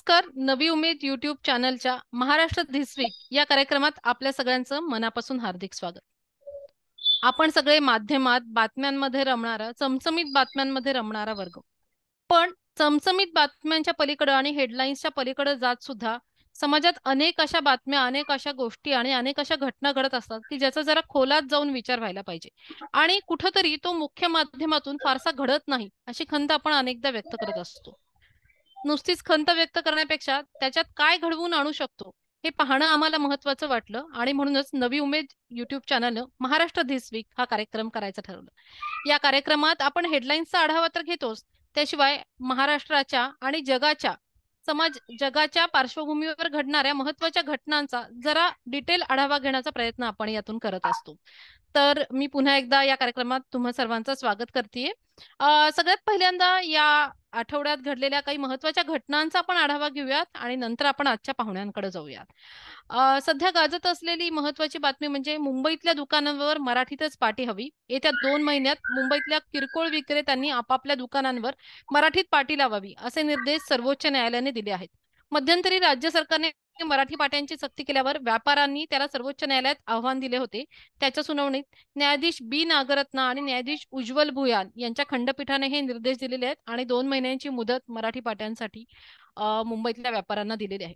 नमस्कार. नवी उमेद यूट्यूब चॅनलच्या महाराष्ट्र धिस वीक या कार्यक्रमात आपल्या सगळ्यांचं मनापासून हार्दिक स्वागत. आपण सगळे माध्यमात बातम्यांमध्ये रमणारा, चमचमीत बातम्यांमध्ये रमणारा वर्ग. पण चमचमीत बातम्यांच्या पलीकडे आणि हेडलाईन्सच्या पलीकडे जात सुद्धा समाजात अनेक अशा बातम्या, अनेक अशा गोष्टी आणि अनेक अशा घटना घडत असतात की ज्याचा जरा खोलात जाऊन विचार व्हायला पाहिजे. आणि कुठंतरी तो मुख्य माध्यमातून फारसा घडत नाही अशी खंत आपण अनेकदा व्यक्त करत असतो. नुसतीच खंत व्यक्त करण्यापेक्षा त्याच्यात काय घडवून आणू शकतो हे पाहणं आम्हाला महत्वाचं वाटलं आणि म्हणूनच नवी उमेद युट्यूब चॅनलनं महाराष्ट्र धिस वीक हा कार्यक्रम करायचं ठरवलं. या कार्यक्रमात आपण हेडलाईन्सचा आढावा तर घेतोच, त्याशिवाय महाराष्ट्राच्या आणि जगाच्या पार्श्वभूमीवर घडणाऱ्या महत्वाच्या घटनांचा जरा डिटेल आढावा घेण्याचा प्रयत्न आपण यातून करत असतो. तर मी पुन्हा एकदा या कार्यक्रमात तुम्हा सर्वांचं स्वागत करते. सगळ्यात पहिल्यांदा या आठवड्यात घडलेल्या काही महत्वाच्या घटनांचा आपण आढावा घेऊयात आणि नंतर आपण आजच्या पाहुण्यांकडे जाऊयात. सध्या गाजत असलेली महत्वाची बातमी म्हणजे मुंबईतल्या दुकानांवर मराठीतच पाटी हवी. येत्या 2 महिन्यात मुंबईतल्या किरकोळ विक्रेत्यांनी आपापल्या दुकानांवर मराठीत पाटी लावावी असे निर्देश सर्वोच्च न्यायालयाने दिले आहेत. मध्यंतरी राज्य सरकारने मराठी पाट्यांची सक्ती केल्यावर व्यापाऱ्यांनी त्याला सर्वोच्च न्यायालयात आव्हान दिले होते. त्याच्या सुनावणीत न्यायाधीश बी नागरत्ना आणि न्यायाधीश उज्ज्वल भुयान यांच्या खंडपीठाने हे निर्देश दिलेले आहेत आणि 2 महिन्यांची मुदत मराठी पाट्यांसाठी मुंबईतल्या व्यापाऱ्यांना दिलेली आहे.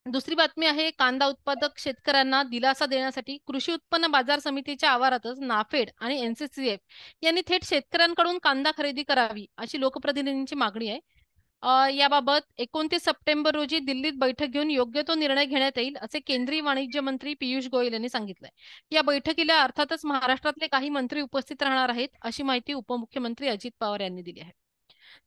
दुसरी बातमी आहे, कांदा उत्पादक शेतकऱ्यांना दिलासा देण्यासाठी कृषी उत्पन्न बाजार समितीच्या आवारातच नाफेड आणि एनसीसीएफ यांनी थेट शेतकऱ्यांकडून कांदा खरेदी करावी अशी लोकप्रतिनिधींची मागणी आहे. याबाबत 29 सप्टेंबर रोजी दिल्लीत बैठक घेऊन योग्य तो निर्णय घेण्यात येईल असे केंद्रीय वाणिज्य मंत्री पियुष गोयल यांनी सांगितलंय. या बैठकीला अर्थातच महाराष्ट्रातले काही मंत्री उपस्थित राहणार आहेत अशी माहिती उपमुख्यमंत्री अजित पवार यांनी दिली आहे.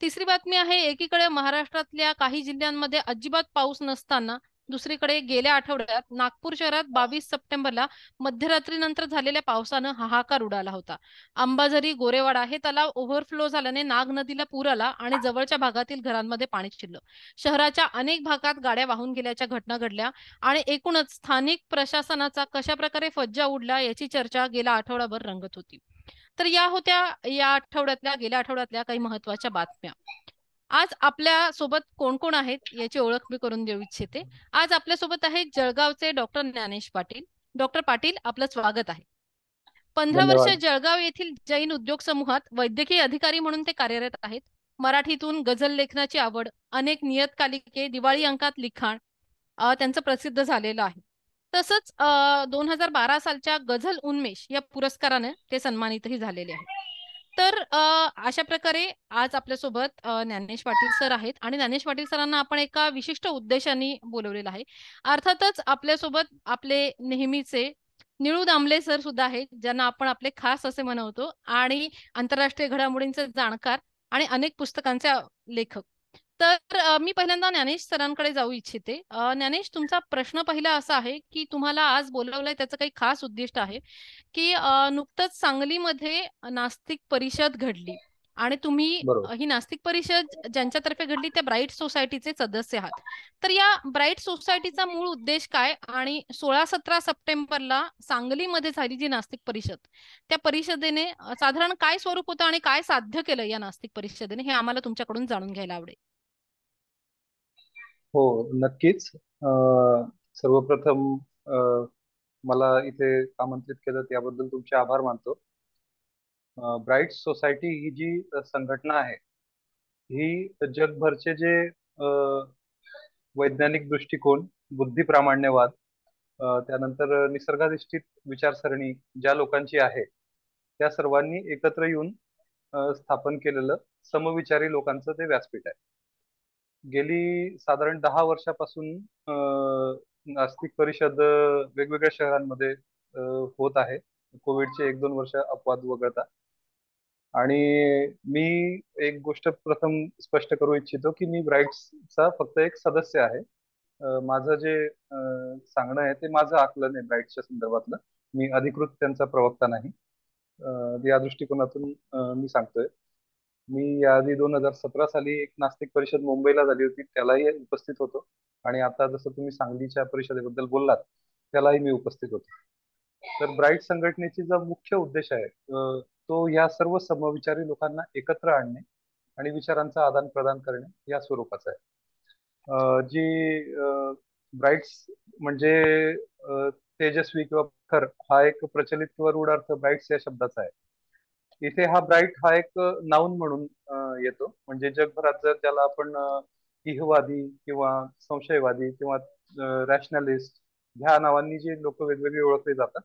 तिसरी बातमी आहे, एकीकडे महाराष्ट्रातल्या काही जिल्ह्यांमध्ये अजिबात पाऊस नसताना दुसरीकडे गेल्या आठवड्यात नागपूर शहरात 22 सप्टेंबरला मध्यरात्रीनंतर झालेल्या पावसानं हाहाकार उडाला होता. अंबाझरी, गोरेवाडा हे तलाव ओव्हरफ्लो झाल्याने नाग नदीला पूर आला आणि जवळच्या भागातील घरांमध्ये पाणी शिरलं. शहराच्या अनेक भागात गाड्या वाहून गेल्याच्या घटना घडल्या आणि एकूणच स्थानिक प्रशासनाचा कशा प्रकारे फज्जा उडला याची चर्चा गेल्या आठवडाभर रंगत होती. तर या होत्या गेल्या आठवड्यातल्या काही महत्वाच्या बातम्या. आज आपल्या सोबत कोण कोण आहेत याची ओळख मी करून देऊ इच्छिते. आज आपल्या सोबत आहेत जळगावचे डॉक्टर ज्ञानेश पाटील. डॉक्टर पाटील, आपलं स्वागत आहे. 15 वर्ष धन्यवाद. जळगाव येथील जैन उद्योग समूहात वैद्यकीय अधिकारी म्हणून ते कार्यरत आहेत. मराठीतून गझल लेखनाची आवड, अनेक नियतकालिके, दिवाळी अंकात लिखाण त्यांचं प्रसिद्ध झालेलं आहे. तसंच 2012 सालच्या गझल उन्मेष या पुरस्काराने ते सन्मानितही झालेले आहेत. तर अशा प्रकारे आज आपल्यासोबत ज्ञानेश पाटील सर आहेत आणि ज्ञानेश पाटील सरांना आपण एका विशिष्ट उद्देशाने बोलवलेलं आहे. अर्थातच आपल्यासोबत आपले नेहमीचे निळू दामले सर सुद्धा आहेत, ज्यांना आपण आपले खास असे म्हणवतो आणि आंतरराष्ट्रीय घडामोडींचे जाणकार आणि अनेक पुस्तकांचे लेखक. तर मी पहिल्यांदा ज्ञानेश सरांकडे जाऊ इच्छिते. ज्ञानेश, तुमचा प्रश्न पहिला असा आहे की तुम्हाला आज बोलवलंय त्याचं काही खास उद्दिष्ट आहे की नुकतंच सांगलीमध्ये नास्तिक परिषद घडली आणि तुम्ही बरोबर. ही नास्तिक परिषद ज्यांच्यातर्फे घडली त्या ब्राईट सोसायटीचे सदस्य आहात. तर या ब्राईट सोसायटीचा मूळ उद्देश काय आणि 16-17 सप्टेंबरला सांगलीमध्ये झाली जी नास्तिक परिषद, त्या परिषदेने साधारण काय स्वरूप होतं आणि काय साध्य केलं या नास्तिक परिषदेने हे आम्हाला तुमच्याकडून जाणून घ्यायला आवडेल. हो, नक्कीच. सर्वप्रथम मला इथे आमंत्रित केलं त्याबद्दल तुमचे आभार मानतो. ब्राईट सोसायटी ही जी संघटना आहे, ही जगभरचे जे वैज्ञानिक दृष्टिकोन, बुद्धिप्रामाण्यवाद, त्यानंतर निसर्गाधिष्ठित विचारसरणी ज्या लोकांची आहे, त्या सर्वांनी एकत्र येऊन स्थापन केलेलं समविचारी लोकांचं ते व्यासपीठ आहे. गेली साधारण 10 वर्षापासून नास्तिक परिषद वेगवेगळ्या शहरांमध्ये होत आहे. कोविडचे 1-2 वर्ष अपवाद वगळता. आणि मी एक गोष्ट प्रथम स्पष्ट करू इच्छितो की मी ब्राईट्सचा फक्त एक सदस्य आहे. माझं जे सांगणं आहे ते माझं आकलन आहे ब्राईट्सच्या संदर्भातलं. मी अधिकृत त्यांचा प्रवक्ता नाही. या दृष्टिकोनातून मी सांगतोय. मी याआधी 2017 साली एक नास्तिक परिषद मुंबईला झाली होती, त्यालाही उपस्थित होतो आणि आता जसं तुम्ही सांगलीच्या परिषदेबद्दल बोललात त्यालाही मी उपस्थित होतो. तर ब्राईट संघटनेची जो मुख्य उद्देश आहे तो या सर्व समविचारी लोकांना एकत्र आणणे आणि विचारांचं आदान प्रदान करणे या स्वरूपाचा आहे. जी ब्राईट्स म्हणजे तेजस्वी किंवा प्रखर हा एक प्रचलित किंवा रूढ अर्थ ब्राईट्स या शब्दाचा आहे. इथे हा ब्राईट हा एक नाऊन म्हणून येतो. म्हणजे जगभरात जर त्याला आपण इहवादी किंवा संशयवादी किंवा रॅशनलिस्ट ह्या नावांनी जे लोक वेगवेगळे ओळखले जातात,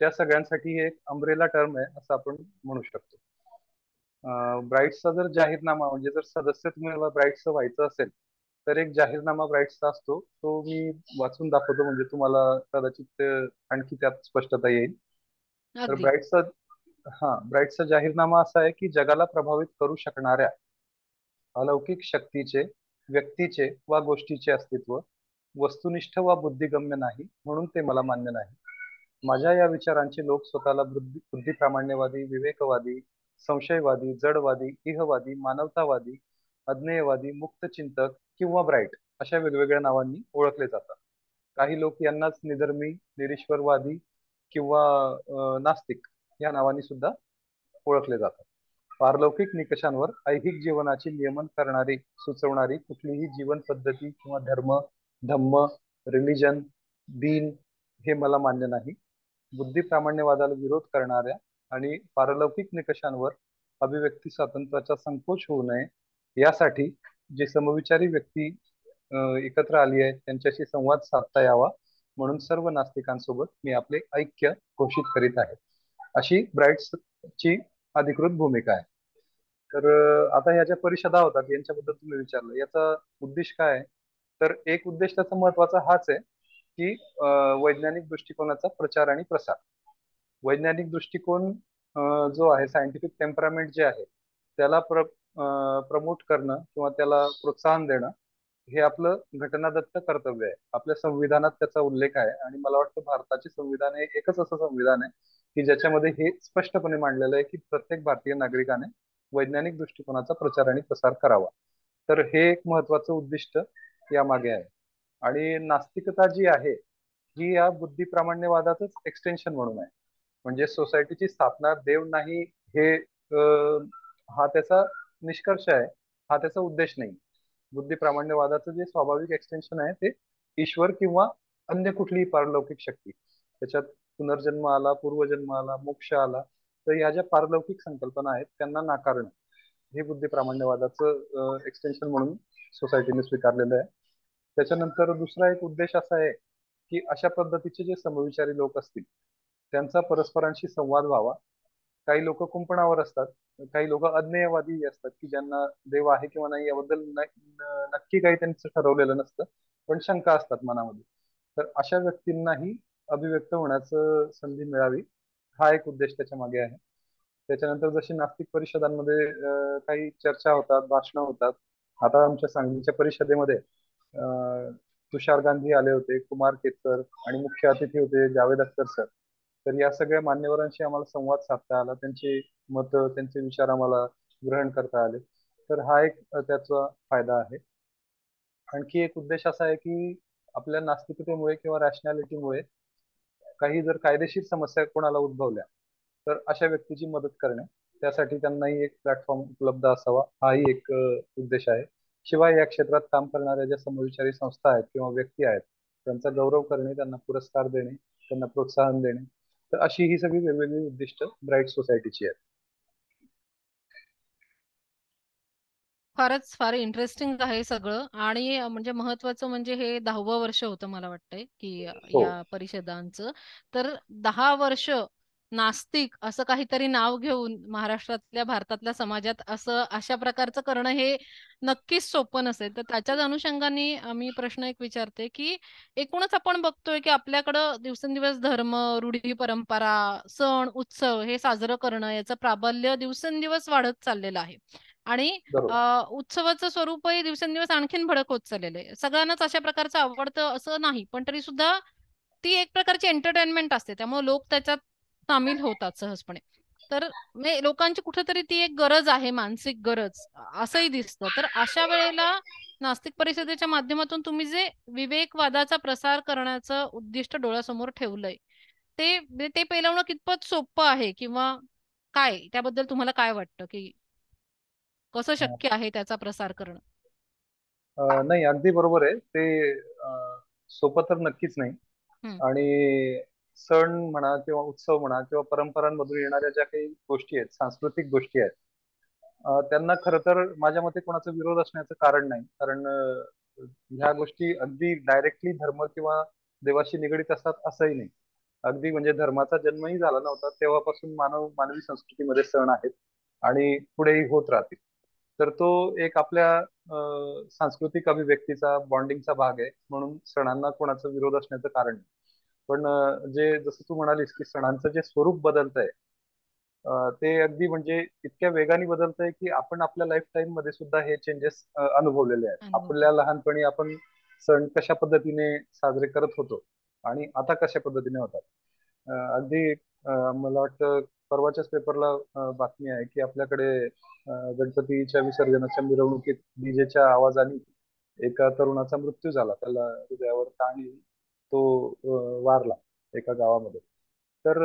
त्या सगळ्यांसाठी हे एक अम्ब्रेला टर्म आहे असं आपण म्हणू शकतो. ब्राईट्सचा जर जाहीरनामा म्हणजे जर सदस्य तुम्हाला ब्राईट्सचं व्हायचं असेल तर एक जाहीरनामा ब्राईट्सचा असतो, तो मी वाचून दाखवतो म्हणजे तुम्हाला कदाचित आणखी त्यात स्पष्टता येईल. तर अगदी. ब्राईट्सचा जाहीरनामा असा आहे की जगाला प्रभावित करू शकणाऱ्या अलौकिक शक्तीचे, व्यक्तीचे वा गोष्टीचे अस्तित्व वस्तुनिष्ठ वा बुद्धिगम्य नाही, म्हणून ते मला मान्य नाही. माझ्या या विचारांचे लोक स्वतःला बुद्धिप्रामाण्यवादी, विवेकवादी, संशयवादी, जडवादी, इहवादी, मानवतावादी, अज्ञेयवादी, मुक्तचिंतक किंवा ब्राईट अशा वेगवेगळ्या नावांनी ओळखले जातात. काही लोक यांनाच निधर्मी, निरीश्वरवादी किंवा नास्तिक या नावाने सुद्धा ओळखले जातात. पारलौकिक निकषांवर ऐहिक जीवनाचे नियमन करणारी, सुचवणारी कुठलीही जीवन पद्धती किंवा धर्म, धम्म, रिलिजन, दीन हे मला मान्य नाही. बुद्धिप्रामाण्यवादाला विरोध करणाऱ्या आणि पारलौकिक निकषांवर अभिव्यक्ती स्वातंत्र्याचा संकोच होऊ नये यासाठी जे समविचारी व्यक्ती एकत्र आली आहे त्यांच्याशी संवाद साधता यावा, म्हणून सर्व नास्तिकांसोबत मी आपले ऐक्य घोषित करीत आहे. अशी ब्राईट्सची अधिकृत भूमिका आहे. तर आता ह्या ज्या परिषदा होतात यांच्याबद्दल तुम्ही विचारलं, याचा उद्देश काय आहे? तर एक उद्देश त्याचा महत्वाचा हाच आहे की वैज्ञानिक दृष्टिकोनाचा प्रचार आणि प्रसार. वैज्ञानिक दृष्टिकोन जो आहे, सायंटिफिक टेम्परामेंट जे आहे त्याला प्रमोट करणं किंवा त्याला प्रोत्साहन देणं हे आपलं घटनादत्त कर्तव्य आहे. आपल्या संविधानात त्याचा उल्लेख आहे आणि मला वाटतं भारताचे संविधान हे एकच असं संविधान आहे की ज्याच्यामध्ये हे स्पष्टपणे मांडलेलं आहे की प्रत्येक भारतीय नागरिकाने वैज्ञानिक दृष्टिकोनाचा प्रचार आणि प्रसार करावा. तर हे एक महत्वाचं उद्दिष्ट यामागे आहे. आणि नास्तिकता जी आहे ही या बुद्धिप्रामाण्यवादाचंच एक्सटेन्शन म्हणून आहे. म्हणजे सोसायटीची स्थापना देव नाही हे हा त्याचा निष्कर्ष आहे, हा त्याचा उद्देश नाही. बुद्धिप्रामाण्यवादाचं जे स्वाभाविक एक्सटेन्शन आहे ते ईश्वर किंवा अन्य कुठलीही पारलौकिक शक्ती, त्याच्यात पुनर्जन्म आला, पूर्वजन्म आला, मोक्ष आला, तर ह्या ज्या पारलौकिक संकल्पना आहेत त्यांना नाकारणं हे बुद्धिप्रामाण्यवादाचं एक्सटेन्शन म्हणून सोसायटीने स्वीकारलेलं आहे. त्याच्यानंतर दुसरा एक उद्देश असा आहे की अशा पद्धतीचे जे समविचारी लोक असतील त्यांचा परस्परांशी संवाद व्हावा. काही लोक कुंपणावर असतात, काही लोक अज्ञेयवादी असतात की ज्यांना देव आहे किंवा नाही याबद्दल नक्की काही त्यांचं ठरवलेलं नसतं, पण शंका असतात मनामध्ये. तर अशा व्यक्तींनाही अभिव्यक्त होण्याचं संधी मिळावी, हा एक उद्देश त्याच्या मागे आहे. त्याच्यानंतर जशी नास्तिक परिषदांमध्ये काही चर्चा होतात, भाषणं होतात. आता आमच्या सांगलीच्या परिषदेमध्ये तुषार गांधी आले होते, कुमार केतकर आणि मुख्य अतिथी होते जावेद अख्तर सर. तर या सगळ्या मान्यवरांशी आम्हाला संवाद साधता आला, त्यांचे मत, त्यांचे विचार आम्हाला ग्रहण करता आले. तर हा एक त्याचा फायदा आहे. आणखी एक उद्देश असा आहे की आपल्या नास्तिकतेमुळे किंवा रॅशनॅलिटीमुळे काही जर कायदेशीर समस्या कोणाला उद्भवल्या तर अशा व्यक्तीची मदत करणे, त्यासाठी त्यांनाही एक प्लॅटफॉर्म उपलब्ध असावा, हाही एक उद्देश आहे. शिवाय या क्षेत्रात काम करणाऱ्या ज्या समविचारी संस्था आहेत किंवा व्यक्ती आहेत त्यांचा गौरव करणे, त्यांना पुरस्कार देणे, त्यांना प्रोत्साहन देणे, तर अशी ही सगळी वेगवेगळी उद्दिष्ट ब्राईट सोसायटीची आहेत. फारच फार इंटरेस्टिंग आहे सगळं. आणि म्हणजे महत्वाचं म्हणजे हे 10वं वर्ष होतं मला वाटतंय की हो. या परिषदांचं. तर 10 वर्ष नास्तिक असं काहीतरी नाव घेऊन महाराष्ट्रातल्या, भारतातल्या समाजात असं अशा प्रकारचं करणं हे नक्कीच सोपं नसेल. तर त्याच्याच अनुषंगाने मी प्रश्न एक विचारते की एकूणच आपण बघतोय की आपल्याकडं दिवसेंदिवस धर्म, रूढी, परंपरा, सण, उत्सव हे साजरं करणं याचं प्राबल्य दिवसेंदिवस वाढत चाललेलं आहे. आणि बरोबर. उत्सवाचं स्वरूपही दिवसेंदिवस आणखीन भडक होत चाललेलं आहे. सगळ्यांनाच अशा प्रकारचं आवडतं असं नाही, पण तरी सुद्धा ती एक प्रकारची एंटरटेनमेंट असते, त्यामुळे लोक त्याच्यात सामील होतात सहजपणे. तर म्हणजे लोकांची कुठेतरी ती एक गरज आहे, मानसिक गरज असंही दिसतं. तर अशा वेळेला नास्तिक परिषदेच्या माध्यमातून तुम्ही जे विवेकवादाचा प्रसार करण्याचं उद्दिष्ट डोळ्यासमोर ठेवलंय, ते पेलवणं कितपत सोपं आहे, किंवा काय त्याबद्दल तुम्हाला काय वाटतं की कसं शक्य आहे त्याचा प्रसार करणं? नाही, अगदी बरोबर आहे ते. सोपं तर नक्कीच नाही. हम्म. आणि सण म्हणा किंवा उत्सव म्हणा किंवा परंपरांमधून येणाऱ्या ज्या काही गोष्टी आहेत, सांस्कृतिक गोष्टी आहेत, त्यांना खरं तर माझ्या मते कोणाचा विरोध असण्याचं कारण नाही. कारण ह्या गोष्टी अगदी डायरेक्टली धर्म किंवा देवाशी निगडीत असतात असंही नाही. अगदी म्हणजे धर्माचा जन्मही झाला नव्हता तेव्हापासून मानवी संस्कृतीमध्ये सण आहेत आणि पुढेही होत राहतील. तर तो एक आपल्या सांस्कृतिक अभिव्यक्तीचा बॉन्डिंगचा भाग आहे, म्हणून सणांना कोणाचा विरोध असण्याचं कारण नाही. पण जे जसं तू म्हणालीस की सणांचं जे स्वरूप बदलतंय, ते अगदी म्हणजे इतक्या वेगाने बदलतंय की आपण आपल्या लाईफ टाईम मध्ये सुद्धा हे चेंजेस अनुभवलेले आहेत. अनुभवलं. आपल्या लहानपणी आपण सण कशा पद्धतीने साजरे करत होतो आणि आता कशा पद्धतीने होतात. अगदी मला वाटतं परवाच्याच पेपरला बातमी आहे की आपल्याकडे गणपतीच्या विसर्जनाच्या मिरवणुकीत डीजेच्या आवाजाने एका तरुणाचा मृत्यू झाला. त्याला हृदयावर ताण येऊन तो वारला एका गावामध्ये. तर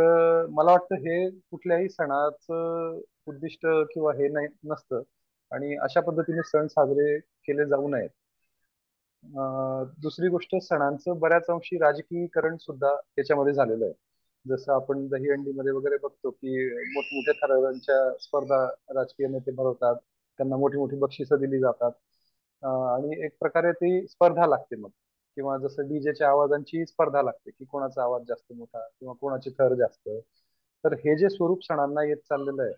मला वाटतं हे कुठल्याही सणाचं उद्दिष्ट किंवा हे नाही नसतं आणि अशा पद्धतीने सण साजरे केले जाऊ नयेत. दुसरी गोष्ट, सणांचं बऱ्याच अंशी राजकीयीकरण सुद्धा याच्यामध्ये झालेलं आहे. जसं आपण दहीहंडीमध्ये वगैरे बघतो की मोठमोठ्या थरांच्या स्पर्धा राजकीय नेते भरवतात, त्यांना मोठी मोठी बक्षिसं दिली जातात. आणि एक प्रकारे ती स्पर्धा लागते मग. किंवा जसं डीजेच्या आवाजांची स्पर्धा लागते की कोणाचा आवाज जास्त मोठा किंवा कोणाचे थर जास्त. तर हे जे स्वरूप सणांना येत चाललेलं आहे,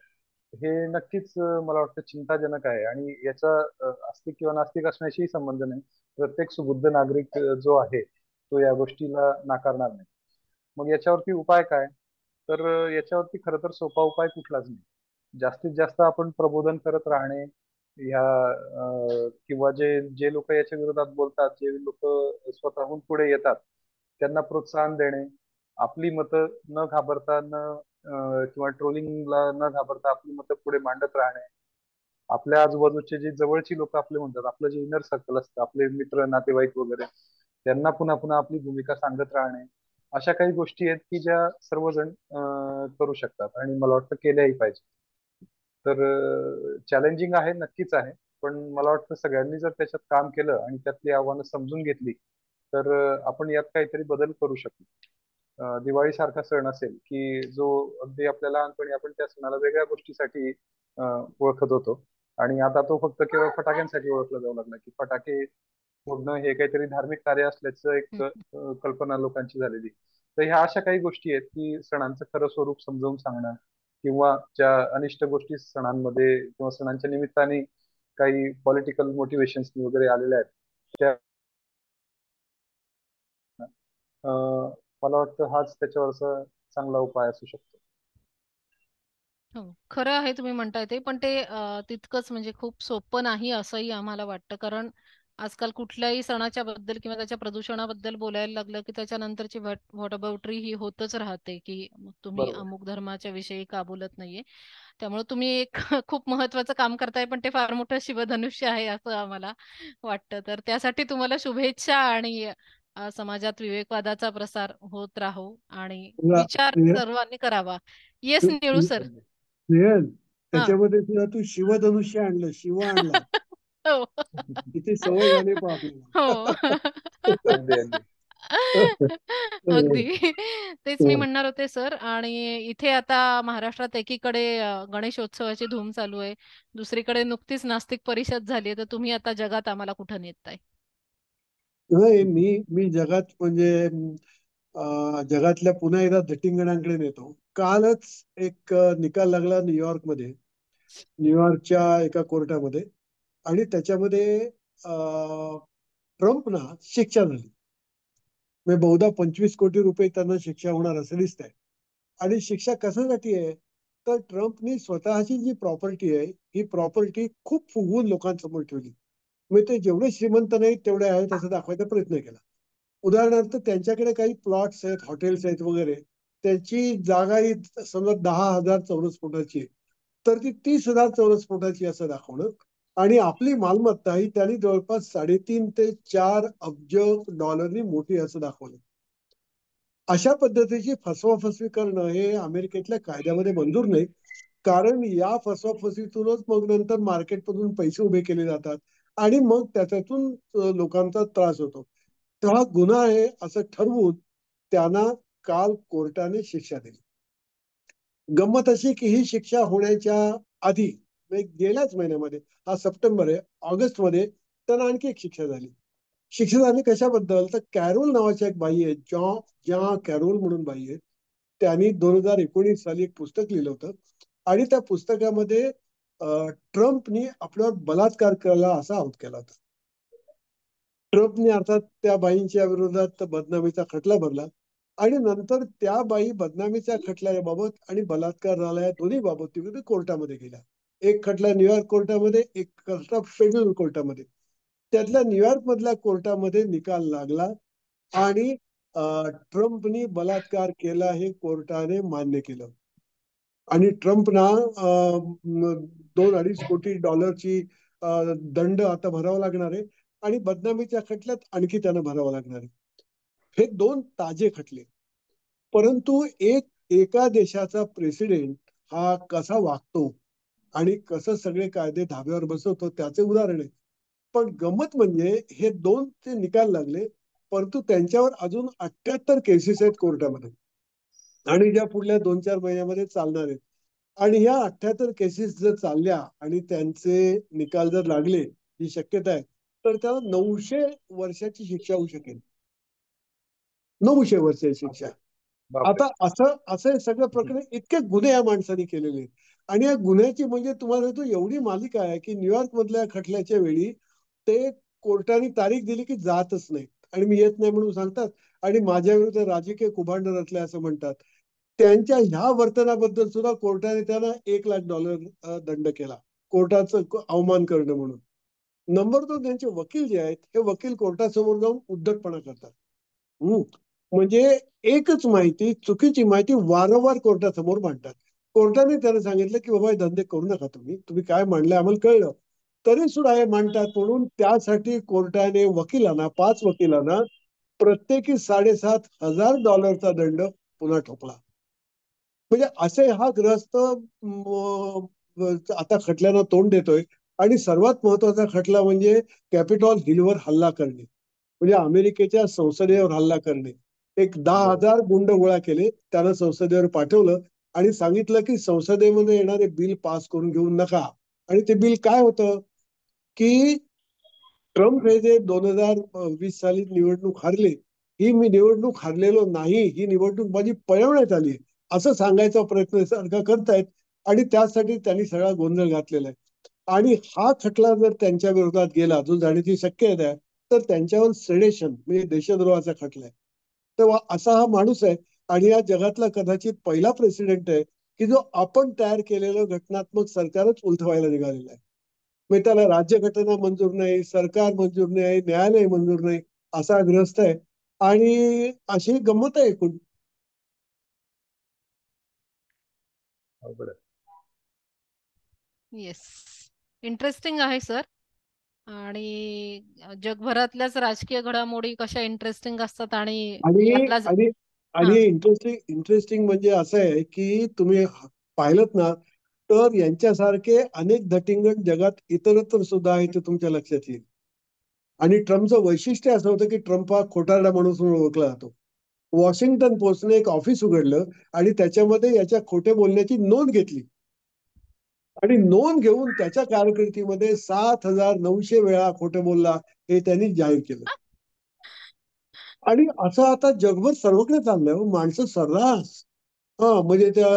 हे नक्कीच मला वाटतं चिंताजनक आहे आणि याचा आस्तिक किंवा नास्तिक असण्याशी संबंध नाही. प्रत्येक सुबुद्ध नागरिक जो आहे तो या गोष्टीला नाकारणार नाही. मग याच्यावरती उपाय काय? तर याच्यावरती खरं तर सोपा उपाय कुठलाच नाही. जास्तीत जास्त आपण प्रबोधन करत राहणे, ह्या किंवा जे जे लोक याच्या विरोधात बोलतात, जे लोक स्वतःहून पुढे येतात, त्यांना प्रोत्साहन देणे, आपली मतं न घाबरता किंवा ट्रोलिंगला न घाबरता आपली मतं पुढे मांडत राहणे. आपल्या आजूबाजूचे जे जवळची लोक आपले म्हणतात, आपलं जे इनर सर्कल असतं, आपले मित्र नातेवाईक वगैरे, त्यांना पुन्हा पुन्हा आपली भूमिका सांगत राहणे. अशा काही गोष्टी आहेत की ज्या सर्वजण करू शकतात आणि मला वाटतं केल्याही पाहिजे. तर चॅलेंजिंग आहे, नक्कीच आहे. पण मला वाटतं सगळ्यांनी जर त्याच्यात काम केलं आणि त्यातली आव्हानं समजून घेतली, तर आपण यात काहीतरी बदल करू शकू. दिवाळी सारखा सण असेल की जो अगदी आपल्या लहानपणी आपण त्या सणाला वेगळ्या गोष्टीसाठी ओळखत होतो आणि आता तो फक्त केवळ फटाक्यांसाठी ओळखला जाऊ लागला की फटाके फोडणं हे काहीतरी धार्मिक कार्य असल्याचं एक हम्म. कल्पना लोकांची झालेली. तर ह्या अशा काही गोष्टी आहेत की सणांचं खरं स्वरूप समजावून सांगणं किंवा ज्या अनिष्ट गोष्टी सणांमध्ये किंवा सणांच्या निमित्ताने काही पॉलिटिकल मोटिवेशन्स वगैरे आलेल्या आहेत त्या मला वाटतं हाच त्याच्यावरचा चांगला उपाय असू शकतो. हो, खरं आहे तुम्ही म्हणताय ते, पण ते तितकंच म्हणजे खूप सोपं नाही असंही आम्हाला वाटतं. कारण आजकाल कुठल्याही सणाच्या बद्दल किंवा त्याच्या प्रदूषणाबद्दल बोलायला लागलं की त्याच्यानंतरची व्हॉटअबाउटरी ही होतच राहते की मग तुम्ही बरोबर. अमुक धर्माच्या विषयी का बोलत नाहीये. त्यामुळे तुम्ही एक खूप महत्वाचं काम करताय, पण ते फार मोठं शिवधनुष्य आहे असं आम्हाला वाटतं. तर त्यासाठी तुम्हाला शुभेच्छा आणि समाजात विवेकवादाचा प्रसार होत राहो आणि तुला विचार स्नेहल सर्वांनी करावा. येस निळू तू- सर. स्नेहल, हा. त्याच्यामध्ये तुला तू शिवधनुष्य आणलं, शिव आणला. हो. किती सवय झाली पहा हो. आपल्याला. अगदी अगदी. अगदी. तेच मी म्हणणार होते सर. आणि इथे आता महाराष्ट्रात एकीकडे गणेशोत्सवाची धूम चालू आहे, दुसरीकडे नुकतीच नास्तिक परिषद झाली आहे, तर तुम्ही आता जगात आम्हाला कुठं नेताय? नाही, मी मी जगात म्हणजे जगातल्या पुन्हा एकदा धिटिंगणांकडे नेतो. कालच एक निकाल लागला न्यूयॉर्कमध्ये, न्यूयॉर्कच्या एका कोर्टामध्ये. आणि त्याच्यामध्ये ट्रम्पना शिक्षा झाली. म्हणजे बहुधा 25 कोटी रुपये त्यांना शिक्षा होणार असं दिसतंय. आणि शिक्षा कशासाठी आहे? तर ट्रम्पनी स्वतःची जी प्रॉपर्टी आहे, ही प्रॉपर्टी खूप फुगवून लोकांसमोर ठेवली. म्हणजे ते जेवढे श्रीमंत नाहीत तेवढे आहेत असं दाखवायचा प्रयत्न केला. उदाहरणार्थ, त्यांच्याकडे काही प्लॉट्स आहेत, हॉटेल्स आहेत वगैरे. त्याची जागा ही समजा 10,000 चौरस फुटाची आहे, तर ती 30,000 चौरस फुटाची असं दाखवणं. आणि आपली मालमत्ता ही त्यांनी जवळपास 3.5 ते 4 अब्ज डॉलरनी मोठी असं दाखवलं. अशा पद्धतीची फसवाफसवी करणं हे अमेरिकेतल्या कायद्यामध्ये मंजूर नाही. कारण या फसवाफसवीतूनच मग नंतर मार्केटमधून पैसे उभे केले जातात आणि मग त्याच्यातून लोकांचा त्रास होतो. तर हा गुन्हा आहे असं ठरवून त्यांना काल कोर्टाने शिक्षा दिली. गंमत अशी की ही शिक्षा होण्याच्या आधी म्हणजे गेल्याच महिन्यामध्ये, हा सप्टेंबर आहे, ऑगस्टमध्ये त्यांना आणखी एक शिक्षा झाली. शिक्षा झाली कशाबद्दल, तर कॅरोल नावाची एक बाई आहे, ज्या कॅरोल म्हणून बाई आहे. त्यांनी 2019 साली एक पुस्तक लिहिलं होतं आणि त्या पुस्तकामध्ये ट्रम्पनी आपल्यावर बलात्कार केला असा आरोप केला होता. ट्रम्पने अर्थात त्या बाईंच्या विरोधात बदनामीचा खटला भरला आणि नंतर त्या बाई बदनामीच्या खटल्याबाबत आणि बलात्कार झाला या दोन्ही बाबत विरुद्ध कोर्टामध्ये गेल्या. एक खटला न्यूयॉर्क कोर्टामध्ये, एक खटला फेडरल कोर्टामध्ये. त्यातल्या न्यूयॉर्क मधल्या कोर्टामध्ये निकाल लागला आणि ट्रम्पनी बलात्कार केला हे कोर्टाने मान्य केलं आणि ट्रम्पना $2-2.5 कोटी दंड आता भरावा लागणार आहे आणि बदनामीच्या खटल्यात आणखी त्यांना भरावा लागणार आहे. हे दोन ताजे खटले. परंतु एका देशाचा प्रेसिडेंट हा कसा वागतो आणि कसं सगळे कायदे धाब्यावर बसवतो त्याचे उदाहरण आहे. पण गमत म्हणजे हे दोन ते निकाल लागले, परंतु त्यांच्यावर अजून 78 केसेस आहेत कोर्टामध्ये आणि ज्या पुढल्या 2-4 महिन्यामध्ये चालणार आहेत. आणि या 78 केसेस जर चालल्या आणि त्यांचे निकाल जर लागले, ही शक्यता आहे, तर त्याला 900 वर्षाची शिक्षा होऊ शकेल. 900 वर्षाची शिक्षा. बापरे. आता असं असं हे सगळं प्रकरण, इतके गुन्हे या माणसाने केलेले आहेत आणि या गुन्ह्याची म्हणजे तुम्हाला तो एवढी मालिका आहे की न्यूयॉर्क मधल्या खटल्याच्या वेळी ते कोर्टाने तारीख दिली की जातच नाही आणि मी येत नाही म्हणून सांगतात आणि माझ्या विरुद्ध राजकीय कुभांड रचले असं म्हणतात. त्यांच्या ह्या वर्तनाबद्दल सुद्धा कोर्टाने त्यांना $1,00,000 दंड केला, कोर्टाचं अवमान करणं म्हणून. नंबर 2, त्यांचे वकील जे आहेत हे वकील कोर्टासमोर जाऊन उद्धटपणा करतात. हम्म. म्हणजे एकच माहिती, चुकीची माहिती वारंवार कोर्टासमोर मांडतात. कोर्टाने त्याला सांगितलं की बाबा हे धंदे करू नका, तुम्ही काय मांडले आम्हाला कळलं, तरी सुद्धा हे मांडतात. म्हणून त्यासाठी कोर्टाने वकिलांना, 5 वकिलांना प्रत्येकी $7,500 दंड पुन्हा ठोकला. म्हणजे असे हा ग्रस्त आता खटल्याला तोंड देतोय आणि सर्वात महत्वाचा खटला म्हणजे कॅपिटॉल हिलवर हल्ला करणे, म्हणजे अमेरिकेच्या संसदेवर हल्ला करणे. एक 10,000 गुंड गोळा केले, त्याला संसदेवर पाठवलं आणि सांगितलं की संसदेमध्ये येणारे बिल पास करून घेऊ नका. आणि ते बिल काय होतं की ट्रम्प हे जे 2020 साली निवडणूक हारले, ही मी निवडणूक हारलेलो नाही, ही निवडणूक माझी पळवण्यात आली असं सांगायचा प्रयत्न सरकार करतायत आणि त्यासाठी त्यांनी सगळा गोंधळ घातलेला आहे. आणि हा खटला जर त्यांच्या विरोधात गेला, जो जाण्याची शक्यता आहे, तर त्यांच्यावर सेडेशन म्हणजे देशद्रोहाचा खटला आहे. तेव्हा असा हा माणूस आहे आणि या जगातला कदाचित पहिला प्रेसिडेंट आहे की जो आपण तयार केलेलं घटनात्मक सरकारच उलथवायला निघालेला आहे. मग त्याला राज्यघटना मंजूर नाही, सरकार मंजूर नाही, न्यायालय मंजूर नाही, असा ग्रस्त आहे. आणि अशी गंमत आहे एकूण. अवघड आहे. येस, इंटरेस्टिंग आहे सर. आणि जगभरातल्याच राजकीय घडामोडी कशा इंटरेस्टिंग असतात आणि आणि यातला आणि हा आणि इंटरेस्टिंग म्हणजे असं आहे की तुम्ही पाहिलं ना, तर यांच्यासारखे अनेक धटिंगण जगात इतरत्र सुद्धा आहे, ते तुमच्या लक्षात येईल. आणि ट्रम्पचं वैशिष्ट्य असं होतं की ट्रम्प हा खोटारडा माणूस म्हणून ओळखला जातो. वॉशिंग्टन पोस्टने एक ऑफिस उघडलं आणि त्याच्यामध्ये याच्या खोटे बोलण्याची नोंद घेतली आणि नोंद घेऊन त्याच्या कारकिर्दीमध्ये 7,900 वेळा खोटे बोलला हे त्यांनी जाहीर केलं. आणि असं आता जगभर सर्वकडे चाललंय माणसं सर्रास. म्हणजे त्या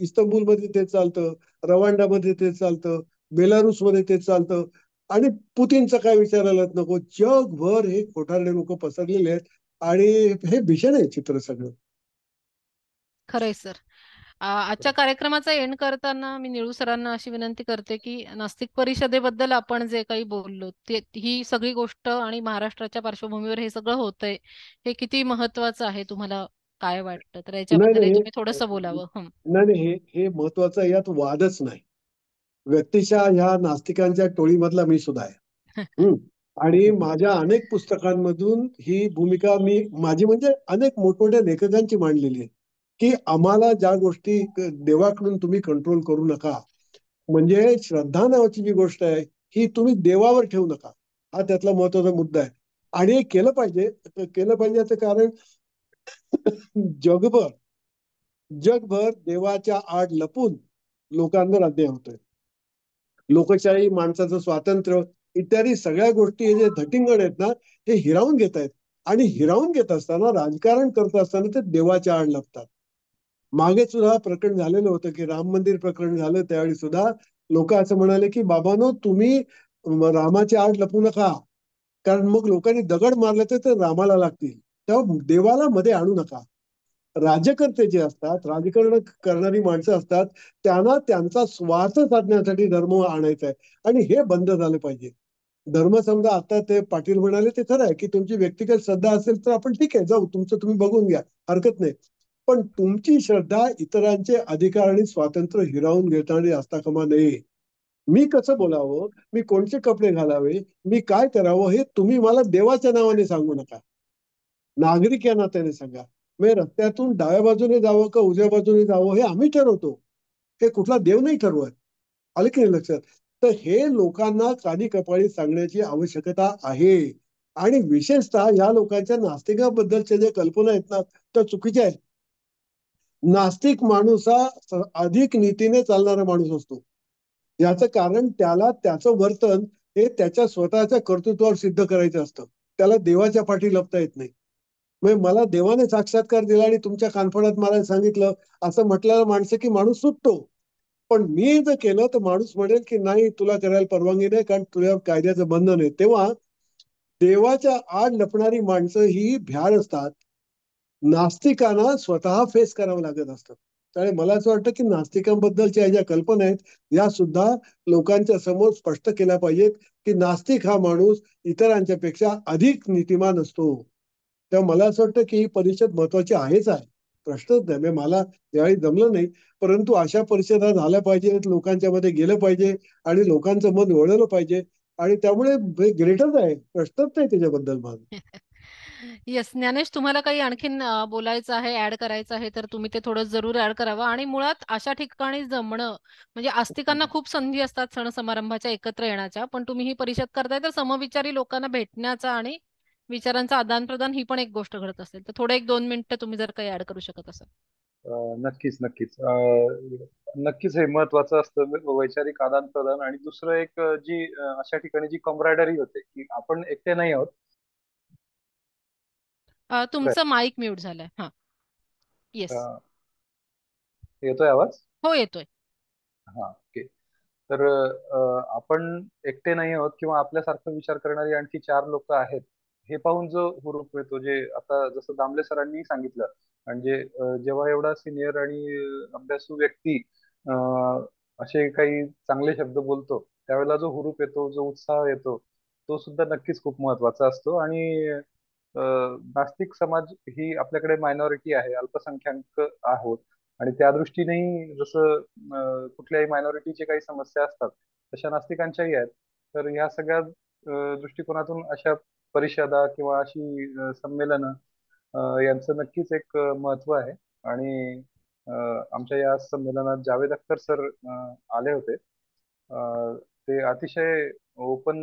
इस्तंबूलमध्ये ते चालतं, रवांडामध्ये ते चालतं, बेलारुसमध्ये ते चालतं आणि पुतीनचं काय विचारायलाच नको. जगभर हे खोटारडे लोक पसरलेले आहेत आणि हे भीषण आहे चित्र सगळं. खरंय सर. आजच्या कार्यक्रमाचा एंड करताना मी निळू सरांना अशी विनंती करते की नास्तिक परिषदेबद्दल आपण जे काही बोललो ते, ही सगळी गोष्ट आणि महाराष्ट्राच्या पार्श्वभूमीवर हे सगळं होतंय, हे किती महत्वाचं आहे, तुम्हाला काय वाटतं? तर नाही याच्याबद्दलही नाही तुम्ही थोडंसं बोलावं. नाही नाही, हे महत्वाचं आहे, यात वादच नाही. व्यक्तिशः ह्या नास्तिकांच्या टोळीमधला मी सुद्धा आहे. हम्म. आणि माझ्या अनेक पुस्तकांमधून ही भूमिका मी माझी म्हणजे अनेक मोठमोठ्या लेखकांची मांडलेली आहे की आम्हाला ज्या गोष्टी देवाकडून तुम्ही कंट्रोल करू नका. म्हणजे श्रद्धा नावाची जी गोष्ट आहे ही तुम्ही देवावर ठेवू नका. हा त्यातला महत्वाचा मुद्दा आहे. आणि हे केलं पाहिजे. याचं कारण जगभर देवाच्या आड लपून लोकांवर अन्याय होतोय. लोकशाही, माणसाचं स्वातंत्र्य इत्यादी सगळ्या गोष्टी हे जे धटिंगण आहेत ना, हे हिरावून घेत आहेत. आणि हिरावून घेत असताना, राजकारण करत असताना ते देवाच्या आड लपतात. मागे सुद्धा प्रकरण झालेलं होतं की राम मंदिर प्रकरण झालं, त्यावेळी सुद्धा लोक असं म्हणाले की बाबांनो, तुम्ही रामाच्या आड लपू नका, कारण मग लोकांनी दगड मारले तर ते रामाला लागतील, तेव्हा देवाला मध्ये आणू नका. राज्यकर्ते जे असतात, राजकारण करणारी माणसं असतात, त्यांना त्यांचा स्वार्थ साधण्यासाठी धर्म आणायचा आहे. आणि हे बंद झालं पाहिजे. धर्म समजा, आता ते पाटील म्हणाले ते खरं आहे की तुमची व्यक्तिगत श्रद्धा असेल तर आपण ठीक आहे, जाऊ, तुमचं तुम्ही बघून घ्या, हरकत नाही. पण तुमची श्रद्धा इतरांचे अधिकार आणि स्वातंत्र्य हिरावून घेणारी असता कामा नये. मी कसं बोलावं, मी कोणते कपडे घालावे, मी काय करावं, हे तुम्ही मला देवाच्या नावाने सांगू नका. नागरिक या नात्याने सांगा. म्हणजे रस्त्यातून डाव्या बाजूने जावं का उजव्या बाजूने जावं हे आम्ही ठरवतो, हे कुठला देव नाही ठरवत. आलं की नाही लक्षात? तर हे लोकांना कानी कपाळी सांगण्याची आवश्यकता आहे. आणि विशेषतः या लोकांच्या नास्तिकाबद्दलच्या ज्या कल्पना आहेत ना, त्या चुकीच्या आहेत. नास्तिक माणूस हा अधिक नीतीने चालणारा माणूस असतो. याचं कारण त्याला त्याचं वर्तन हे त्याच्या स्वतःच्या कर्तृत्वावर सिद्ध करायचं असतं. त्याला देवाच्या पाठी लपता येत नाही. म्हणजे मला देवाने साक्षात्कार दिला आणि तुमच्या कानफडात मला सांगितलं असं म्हटलेलं माणसं की माणूस सुटतो. पण मी जर केलं तर माणूस म्हणेल की नाही, तुला करायला परवानगी नाही, कारण तुझ्या कायद्याचं बंधन आहे. तेव्हा देवाच्या आड लपणारी माणसं ही भ्याड असतात. नास्तिकांना स्वतः फेस करावं लागत असतं. त्यामुळे मला असं वाटतं की नास्तिकांबद्दलच्या ज्या कल्पना आहेत, या सुद्धा लोकांच्या समोर स्पष्ट केल्या पाहिजेत की नास्तिक हा माणूस इतरांच्या पेक्षा अधिक नीतिमान असतो. तेव्हा मला असं वाटतं की ही परिषद महत्वाची आहेच आहे, प्रश्नच नाही. म्हणजे मला त्यावेळी जमलं नाही, परंतु अशा परिषदा झाल्या पाहिजेत, लोकांच्या मध्ये गेलं पाहिजे आणि लोकांचं मन वळलं पाहिजे. आणि त्यामुळे ग्रेटच आहे, प्रश्नच नाही त्याच्याबद्दल माझा. येस, ज्ञानेश, तुम्हाला काही आणखीन बोलायचं आहे, ऍड करायचं आहे तर तुम्ही ते थोडं जरूर ऍड करावं. आणि मुळात अशा ठिकाणी जमणं म्हणजे आस्तिकांना खूप संधी असतात सण समारंभाच्या एकत्र येण्याच्या, पण तुम्ही ही परिषद करताय तर समविचारी लोकांना भेटण्याचा आणि विचारांचा आदान प्रदान ही पण एक गोष्ट घडत असेल तर थोडं 1-2 मिनिटं तुम्ही जर काही ऍड करू शकत असाल. नक्कीच नक्कीच. नक्कीच हे महत्वाचं असतं, वैचारिक आदान प्रदान. आणि दुसरं एक, जी अशा ठिकाणी जी कॉम्रायडरी होते की आपण एकटे नाही आहोत. तुमचं माईक म्यूट झालंय. हा, येस. अ, येतोय आवाज? हो, येतोय. हा, ओके. तर आपण एकटे नाही आहोत किंवा आपल्यासारखा विचार करणारी आणखी 4 लोक आहेत, हे पाहून जो हुरूप येतो, जे आता जसं दामले सरांनी सांगितलं. म्हणजे जेव्हा एवढा सिनियर आणि अभ्यासू व्यक्ती असे काही चांगले शब्द बोलतो, त्यावेळेला जो हुरूप येतो, जो उत्साह येतो, तो सुद्धा नक्कीच खूप महत्वाचा असतो. आणि नास्तिक समाज ही आपल्याकडे मायनॉरिटी आहे, अल्पसंख्याक आहोत. आणि त्या दृष्टीनेही जसं कुठल्याही मायनॉरिटीचे काही समस्या असतात, तशा नास्तिकांच्याही आहेत. तर ह्या सगळ्या दृष्टिकोनातून अशा परिषदा किंवा अशी संमेलनं यांचं नक्कीच एक महत्व आहे. आणि आमच्या या संमेलनात जावेद अख्तर सर आले होते. ते अतिशय ओपन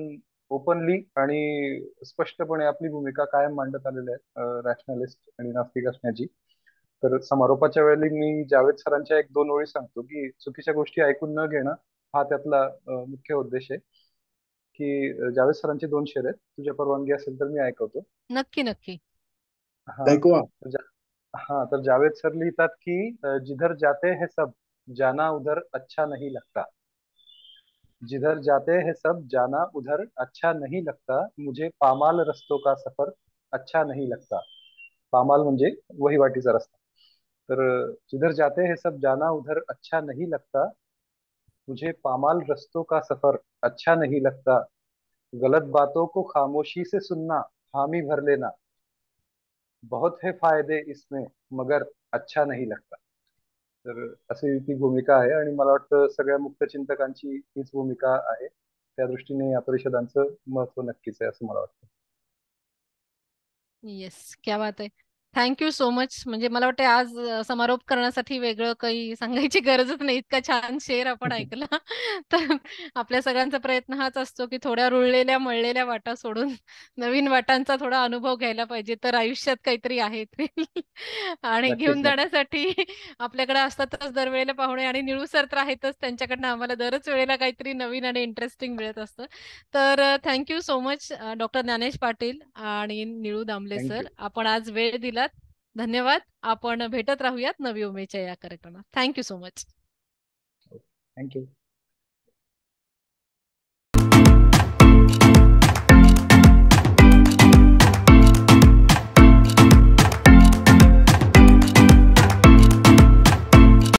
ओपनली आणि स्पष्टपणे आपली भूमिका कायम मांडत आलेले आहेत, रॅशनलिस्ट आणि नास्तिक असण्याची. तर समारोपाच्या वेळी मी जावेद सरांच्या 1-2 ओळी सांगतो की चुकीच्या गोष्टी ऐकून न घेणं हा त्यातला मुख्य उद्देश आहे. की जावेद सरांचे 2 शेर आहेत, तुझ्या परवानगी असेल तर मी ऐकवतो. नक्की नक्की. हा. ऐकवा. हाँ, तर जावेद सर लिहितात की जिधर जाते हैं सब जाना उधर अच्छा नहीं लगता. जिधर जाते हैं सब जाना उधर अच्छा नहीं लगता. मुझे पामाल रस्तों का सफर अच्छा नहीं लगता. पामाल म्हणजे वहिवाटीचा रस्ता. तर जिधर जाते हैं सब जाना उधर अच्छा नहीं लगता. मुझे पामाल रस्तों का सफर अच्छा नहीं लगता. गलत बातों को खामोशी से सुनना, हामी भर लेना. बहुत है फायदे इसमें मगर अच्छा नहीं लगता. तर अशी ती भूमिका आहे आणि मला वाटतं सगळ्या मुक्त चिंतकांची हीच भूमिका आहे. त्या दृष्टीने या परिषदांचं महत्व नक्कीच आहे असं मला वाटतं. येस, क्या बात आहे. Thank you so much. म्हणजे मला वाटतं आज समारोप करण्यासाठी वेगळं काही सांगायची गरजच नाही. इतका छान शेर आपण ऐकला. तर आपल्या सगळ्यांचा प्रयत्न हाच असतो, की थोड्या रुळलेल्या, मळलेल्या वाटा सोडून नवीन वाटांचा थोडा अनुभव घ्यायला पाहिजे. तर आयुष्यात काहीतरी आहे ते. आणि नक्कीच घेऊन नक्कीच. जाण्यासाठी आपल्याकडे असतातच दरवेळेला पाहुणे आणि निळू सर तर आहेतच. त्यांच्याकडनं आम्हाला दरच वेळेला काहीतरी नवीन आणि इंटरेस्टिंग मिळत असतं. तर thank you so much doctor Dnyanesh Patil आणि निळू दामले सर. थँक्यू. आपण आज वेळ दिलात. धन्यवाद. आपण भेटत राहूयात नवी उमेदच्या या कार्यक्रमात. Thank you so much. थँक्यू.